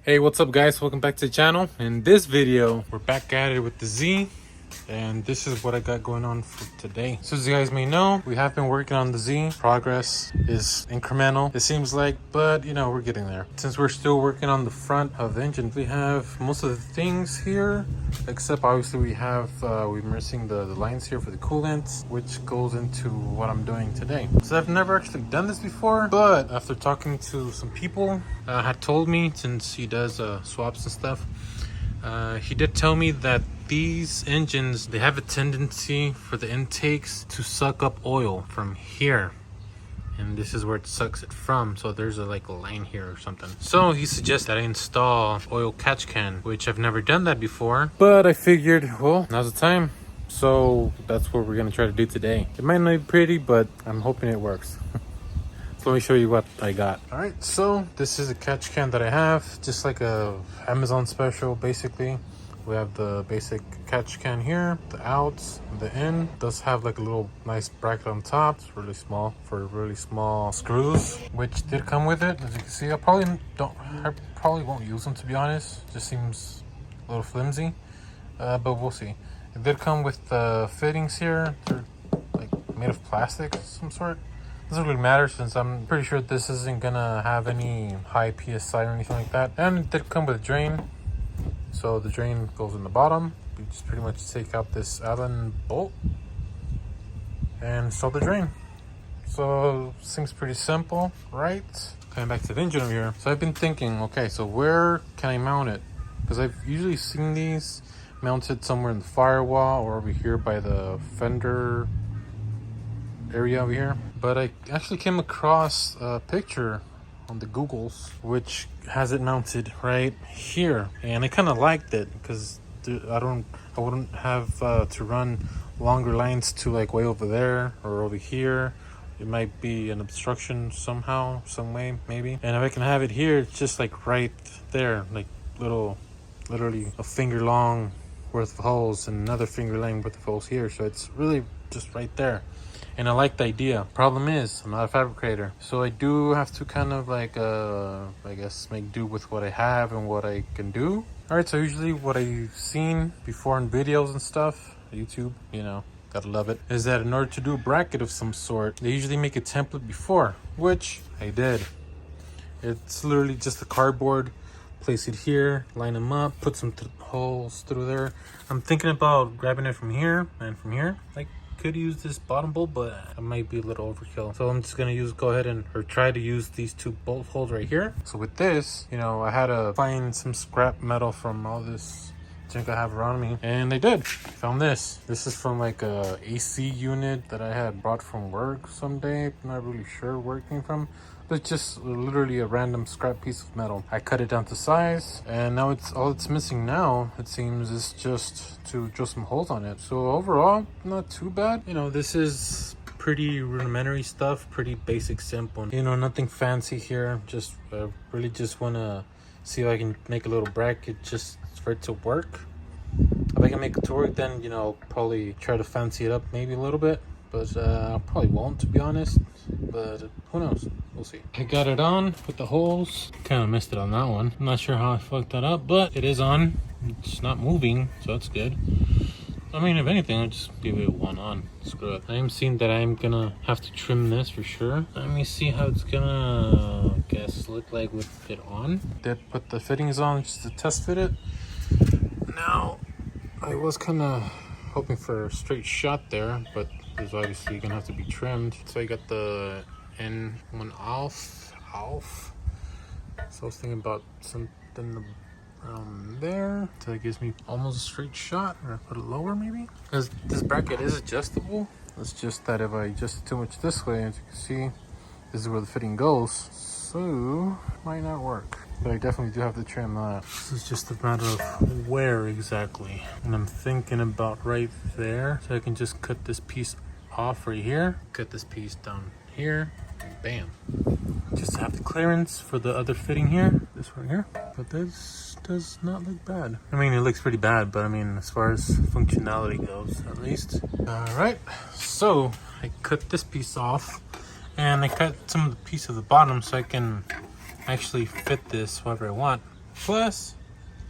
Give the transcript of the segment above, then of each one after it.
Hey, what's up guys? Welcome back to the channel. In this video, we're back at it with the Z, and this is what I got going on for today. So as you guys may know, we have been working on the Z. Progress is incremental, it seems like, but you know, we're getting there. Since we're still working on the front of the engine, we have most of the things here, except obviously we're missing the lines here for the coolant, which goes into what I'm doing today. So I've never actually done this before, but after talking to some people, had told me, since he does swaps and stuff, he did tell me that these engines, they have a tendency for the intakes to suck up oil from here, and this is where it sucks it from. So there's a line here or something. So he suggests that I install oil catch can, which I've never done that before, but I figured, well, now's the time. So that's what we're gonna try to do today. It might not be pretty, but I'm hoping it works. Let me show you what I got. All right, so this is a catch can that I have, just like a Amazon special. Basically, we have the basic catch can here, the outs, the in. It does have like a little nice bracket on top. It's really small for really small screws, which did come with it. As you can see, I probably won't use them, to be honest. It just seems a little flimsy, but we'll see. It did come with fittings here. They're like made of plastic of some sort. Doesn't really matter, since I'm pretty sure this isn't gonna have any high PSI or anything like that. And it did come with a drain, so the drain goes in the bottom. You just pretty much take out this Allen bolt and install the drain. So seems pretty simple, right? Coming back to the engine over here. So I've been thinking, okay, so where can I mount it? Because I've usually seen these mounted somewhere in the firewall or over here by the fender area over here, but I actually came across a picture on the Googles which has it mounted right here, and I kind of liked it because I wouldn't have to run longer lines to like way over there or over here. It might be an obstruction somehow, some way maybe. And if I can have it here, it's just like right there, like literally a finger long worth of holes and another finger length worth of holes here, so it's really just right there. And I like the idea. Problem is, I'm not a fabricator, so I do have to kind of like I guess make do with what I have and what I can do. All right, so usually what I've seen before in videos and stuff, YouTube, you know, gotta love it, is that in order to do a bracket of some sort, they usually make a template before, which I did. It's literally just a cardboard. Place it here, line them up, put some holes through there. I'm thinking about grabbing it from here and from here. Like, could use this bottom bolt, but it might be a little overkill, so I'm just gonna go ahead and try to use these two bolt holes right here. So with this, you know, I had to find some scrap metal from all this junk I have around me, and I did. Found this. This is from like a AC unit that I had brought from work someday. I'm not really sure where it came from, but it's just literally a random scrap piece of metal. I cut it down to size, and now all it's missing now, it seems, is just to drill some holes on it. So overall, not too bad. You know, this is pretty rudimentary stuff, pretty basic, simple. You know, nothing fancy here. Just really just want to see if I can make a little bracket just for it to work. If I can make it to work, then, you know, probably try to fancy it up maybe a little bit. But I probably won't, to be honest, but who knows, we'll see. I got it on with the holes. Kind of missed it on that one. I'm not sure how I fucked that up, but it is on. It's not moving, so that's good. I mean, if anything, I'll just leave it one on. Screw it. I am seeing that I'm gonna have to trim this for sure. Let me see how it's gonna, I guess, look like with it on. Did put the fittings on just to test fit it. Now, I was kind of hoping for a straight shot there, but it's obviously gonna have to be trimmed. So I got the N1 off. So I was thinking about something around there, so it gives me almost a straight shot, or I put it lower maybe, because this bracket is adjustable. It's just that if I adjust it too much this way, as you can see, this is where the fitting goes, so might not work. But I definitely do have to trim that. This is just a matter of where exactly, and I'm thinking about right there, so I can just cut this piece off right here, cut this piece down here, and bam, just have the clearance for the other fitting here, this one here. But this does not look bad. I mean, it looks pretty bad, but I mean, as far as functionality goes, at least. All right, so I cut this piece off, and I cut some of the piece of the bottom so I can actually fit this however I want. Plus,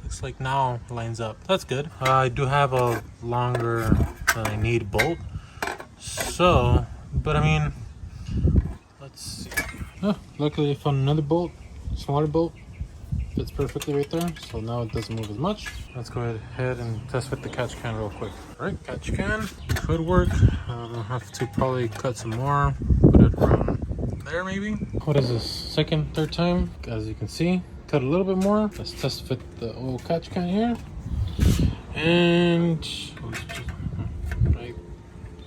looks like now it lines up. That's good. I do have a longer than I need bolt. So, but I mean, let's see. Oh, luckily I found another bolt, smaller bolt. Fits perfectly right there. So now it doesn't move as much. Let's go ahead and test fit the catch can real quick. All right, catch can could work. I'll have to probably cut some more. Put it around there maybe. What is this? Second, third time? As you can see, cut a little bit more. Let's test fit the old catch can here. And right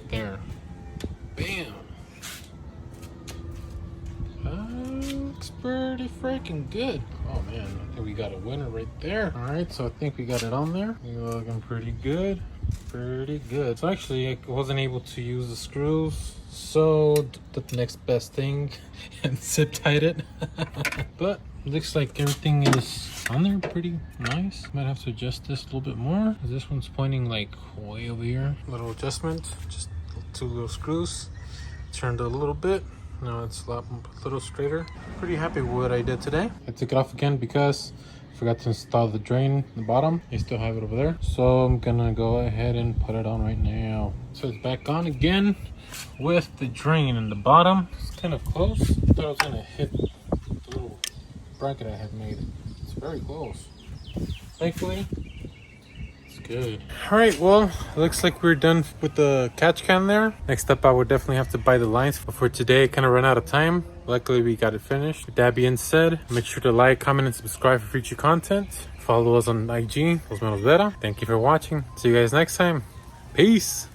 there. Bam. Looks pretty freaking good. Oh man, I think we got a winner right there. All right, so I think we got it on there. You're looking pretty good. Pretty good. So actually I wasn't able to use the screws, so the next best thing and zip tied it. But looks like everything is on there pretty nice. Might have to adjust this a little bit more. This one's pointing like way over here. Little adjustment, just 2 little screws. Turned a little bit. Now it's a little straighter. Pretty happy with what I did today. I took it off again because I forgot to install the drain in the bottom. I still have it over there. So I'm gonna go ahead and put it on right now. So it's back on again with the drain in the bottom. It's kind of close. I thought I was gonna hit the little bracket I had made. It's very close. Thankfully, it's good. All right, well, it looks like we're done with the catch can there. Next up, I would definitely have to buy the lines. But for today, I kind of ran out of time. Luckily, we got it finished. With that being said, make sure to like, comment, and subscribe for future content. Follow us on IG, Los Menos Vera. Thank you for watching. See you guys next time. Peace.